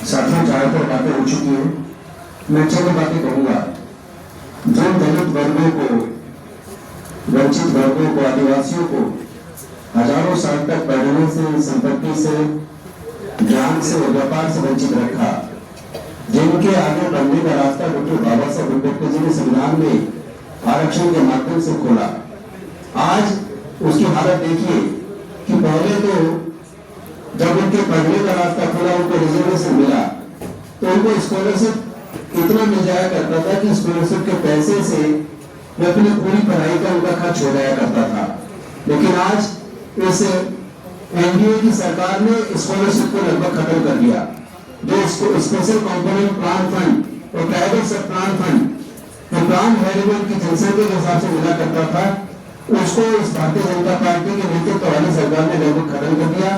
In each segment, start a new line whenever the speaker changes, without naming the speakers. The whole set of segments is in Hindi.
साथियों ज़्यादातर बातें हो चुकी हैं। मैं चंद बातें कहूँगा। जो दलित वर्गों को, वंचित वर्गों को, आदिवासियों को हजारों साल तक पढ़ने से, संपत्ति से, ज्ञान से, व्यापार से वंचित रखा, जिनके आगे बढ़ने का रास्ता डॉक्टर बाबा साहब अम्बेडकर जी ने संविधान में आरक्षण के माध्यम से खोला, आज उसकी हालत देखिए कि पहले तो जब उनके पढ़ने का रास्ता खुला, उनको रिजर्वेशन मिला, तो उनको स्कॉलरशिप इतना मिल जाया करता था कि स्कॉलरशिप के पैसे से वे अपनी पूरी पढ़ाई का उनका खर्च हो जाया करता था। लेकिन आज इस एनडीए की सरकार ने स्कॉलरशिप को लगभग खत्म कर दिया। जो स्पेशल कंपोनेंट प्लान फंड और प्राइवेट सब प्लान फंड तो प्लान वैल्यूएबल की जनसंख्या के हिसाब से मिला करता था, उसको इस भारतीय जनता पार्टी के नेतृत्व वाली सरकार ने लगभग खत्म कर दिया।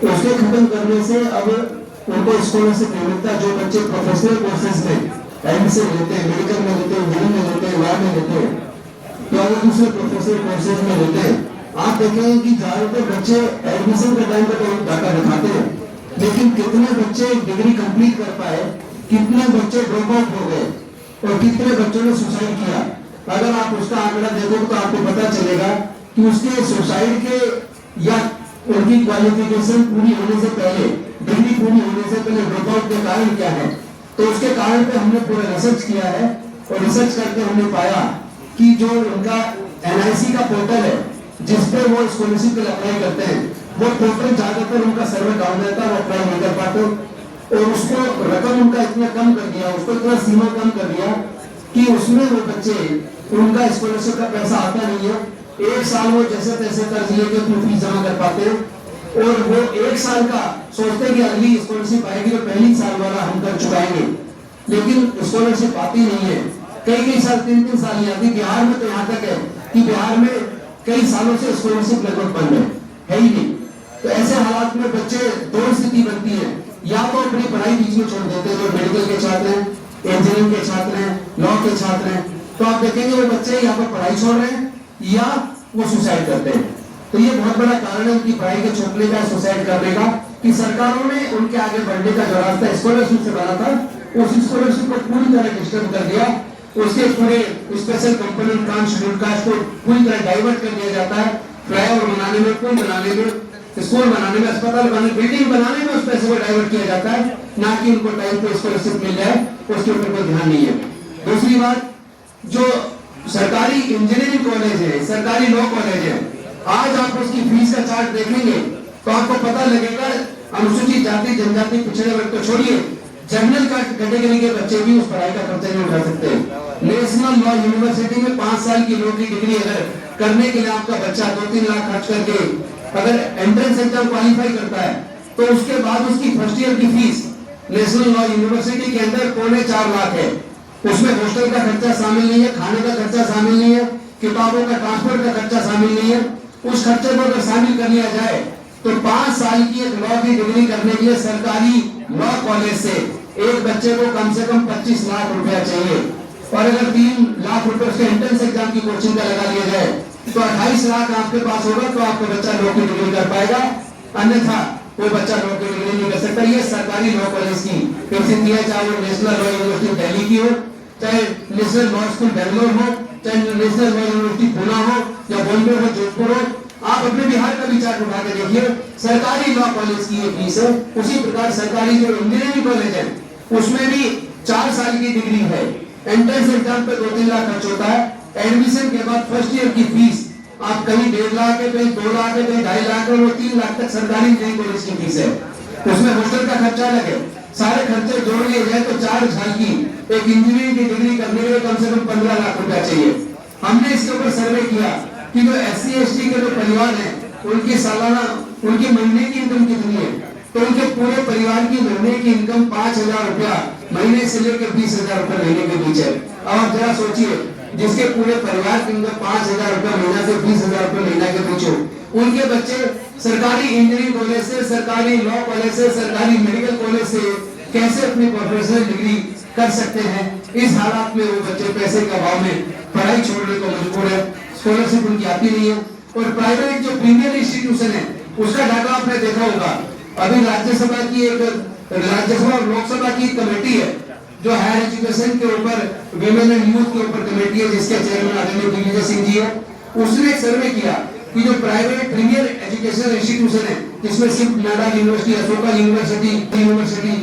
उसके खत्म करने से अब उनको स्कॉलरशिप नहीं मिलता। जो बच्चे प्रोफेशनल कोर्सेज में एडमिशन लेते हैं, मेडिकल में लेते हैं, इंजीनियरिंग में लेते हैं, लॉ में लेते हैं, तो अगर दूसरे प्रोफेशनल कोर्सेज में लेते हैं, आप देखेंगे कि ज्यादातर बच्चे एडमिशन के टाइम पर तो डाटा दिखाते हैं, लेकिन कितने बच्चे डिग्री कंप्लीट कर पाए, कितने बच्चे ड्रॉप आउट हो गए और कितने बच्चों ने सुसाइड किया। अगर आप उसका आंकड़ा देखोगे तो आपको पता चलेगा कि उसके सुसाइड के या उनकी क्वालिफिकेशन पूरी होने से पहले, डिग्री पूरी होने से पहले ड्रॉप आउट के कारण क्या है। तो उसके कारण पे हमने पूरा रिसर्च किया है और रिसर्च करके हमने पाया कि जो उनका एनआईसी का पोर्टल है जिसपे वो स्कॉलरशिप के लिए अप्लाई करते हैं, वो पोर्टल ज्यादातर उनका सर्वर डाउन रहता है, वो अप्लाई नहीं कर पाते और उसको रकम उनका इतना कम कर दिया, उसको इतना सीमा कम कर दिया कि उसमें वो बच्चे, उनका स्कॉलरशिप का पैसा आता नहीं है। एक साल वो जैसे तैसे कर्ज लेके अपनी फीस जमा कर पाते हैं और वो एक साल का सोचते हैं कि अगली स्कॉलरशिप आएगी तो पहली साल वाला हम कर चुकाएंगे, लेकिन स्कॉलरशिप आती नहीं है। कई साल, 3 साल नहीं आती। बिहार में तो यहाँ तक है कि बिहार में कई सालों से स्कॉलरशिप लगभग बंद है ही नहीं। तो ऐसे हालात में बच्चे दो स्थिति बनती है, या तो अपनी पढ़ाई बीच में छोड़ देते हैं, जो मेडिकल के छात्र हैं, इंजीनियरिंग के छात्र हैं, लॉ के छात्र हैं, तो आप देखेंगे वो बच्चे यहाँ पर पढ़ाई छोड़ रहे हैं या वो सुसाइड करते हैं। तो ये बहुत बड़ा कारण है उनकी पढ़ाई के छोड़ने का, सुसाइड करने का, कि सरकारों ने उनके आगे बढ़ने का जो रास्ता स्कॉलरशिप से बना था, उस स्कॉलरशिप को पूरी तरह डिस्टर्ब कर दिया। उसके पूरे स्पेशल कंपोनेंट काम, शेड्यूल कास्ट को पूरी तरह डाइवर्ट कर दिया जाता है। फ्लाईओवर बनाने में, पुल बनाने में, स्कूल बनाने में, अस्पताल बनाने, बिल्डिंग बनाने में उस पैसे को डाइवर्ट किया जाता है, ना कि उनको टाइम पे स्कॉलरशिप मिल जाए, उसके ऊपर कोई ध्यान नहीं है। दूसरी बात, जो सरकारी इंजीनियरिंग कॉलेज है, सरकारी लॉ कॉलेज है, आज आप उसकी फीस का चार्ट देखेंगे तो आपको पता लगेगा अनुसूचित जाति, जनजाति, पिछड़े वर्ग तो छोड़िए, जनरल कैटेगरी के बच्चे भी उस पढ़ाई का खर्चा नहीं उठा सकते। नेशनल लॉ यूनिवर्सिटी में 5 साल की लॉ की डिग्री अगर करने के लिए आपका बच्चा 2-3 लाख खर्च करके अगर एंट्रेंस एग्जाम क्वालिफाई करता है, तो उसके बाद उसकी फर्स्ट ईयर की फीस नेशनल लॉ यूनिवर्सिटी के अंदर 4.25 लाख है। उसमें हॉस्टल का खर्चा शामिल नहीं है, खाने का खर्चा शामिल नहीं है, किताबों का ट्रांसपोर्ट का खर्चा शामिल नहीं है। उस खर्चे को अगर शामिल कर लिया जाए तो 5 साल की एक लॉ की डिग्री करने के लिए सरकारी लॉ कॉलेज से एक बच्चे को कम से कम 25 लाख रुपया चाहिए, और अगर 3 लाख रुपए उसके एंट्रेंस एग्जाम की कोचिंग का लगा लिया जाए तो 28 लाख आपके पास होगा तो आपका बच्चा लॉ की डिग्री कर पाएगा, अन्यथा कोई बच्चा लॉ की डिग्री नहीं कर सकता। ये सरकारी लॉ कॉलेज की स्थिति है, चाहे वो नेशनल लॉ यूनिवर्सिटी दिल्ली की हो, चाहे नेशनल लॉ स्कूल बेंगलोर हो, चाहे नेशनल लॉ यूनिवर्सिटी पुणे हो या बॉम्बे हो, जोधपुर हो। आप अपने बिहार का भी चार्ट उठा के देखिए, सरकारी लॉ कॉलेज की ये फीस है। उसी प्रकार सरकारी जो इंजीनियरिंग कॉलेज है उसमें भी 4 साल की डिग्री है, एंट्रेंस एग्जाम पे 2-3 लाख खर्च होता है, एडमिशन के बाद फर्स्ट ईयर की फीस आप कहीं 1.5 लाख है, कहीं 2 लाख है, कहीं 2.5 लाख है, वो 3 लाख तक सरकारी इंजीनियरिंग कॉलेज की फीस है। उसमें हॉस्टल का खर्चा अलग है। सारे खर्चे जोड़ लिए जाए तो 4 साल की एक इंजीनियरिंग की डिग्री करने के लिए कम से कम 15 लाख रुपया चाहिए। हमने इसके ऊपर सर्वे किया कि जो SC/ST के जो परिवार हैं उनकी सालाना, उनकी महीने की इनकम कितनी है, तो उनके पूरे परिवार की महीने की इनकम 5,000 रुपया महीने से लेकर 20,000 रुपए महीने के बीच है। अब आप जरा सोचिए, जिसके पूरे परिवार की इनकम 5,000 रुपया महीना से 20,000 रुपए महीना के बीच हो, उनके बच्चे सरकारी इंजीनियरिंग कॉलेज से, सरकारी लॉ कॉलेज से, सरकारी मेडिकल कॉलेज से कैसे अपनी प्रोफेशनल डिग्री कर सकते हैं। इस हालात में वो बच्चे पैसे के अभाव में पढ़ाई छोड़ने को मजबूर है, स्कॉलरशिप उनकी आती नहीं है। और प्राइवेट जो प्रीमियर इंस्टीट्यूशन है उसका डाटा आपने देखा होगा, अभी राज्यसभा की एक
राज्यसभा और लोकसभा की कमेटी है जो हायर एजुकेशन के ऊपर, विमेन एंड यूथ के ऊपर कमेटी है, जिसके चेयरमैन आदरणीय दिग्विजय सिंह जी है। उसने एक सर्वे किया कि जो प्राइवेट प्रीमियर एजुकेशन इंस्टीट्यूशन है, जिसमें सिर्फ नाडा यूनिवर्सिटी, अशोका यूनिवर्सिटी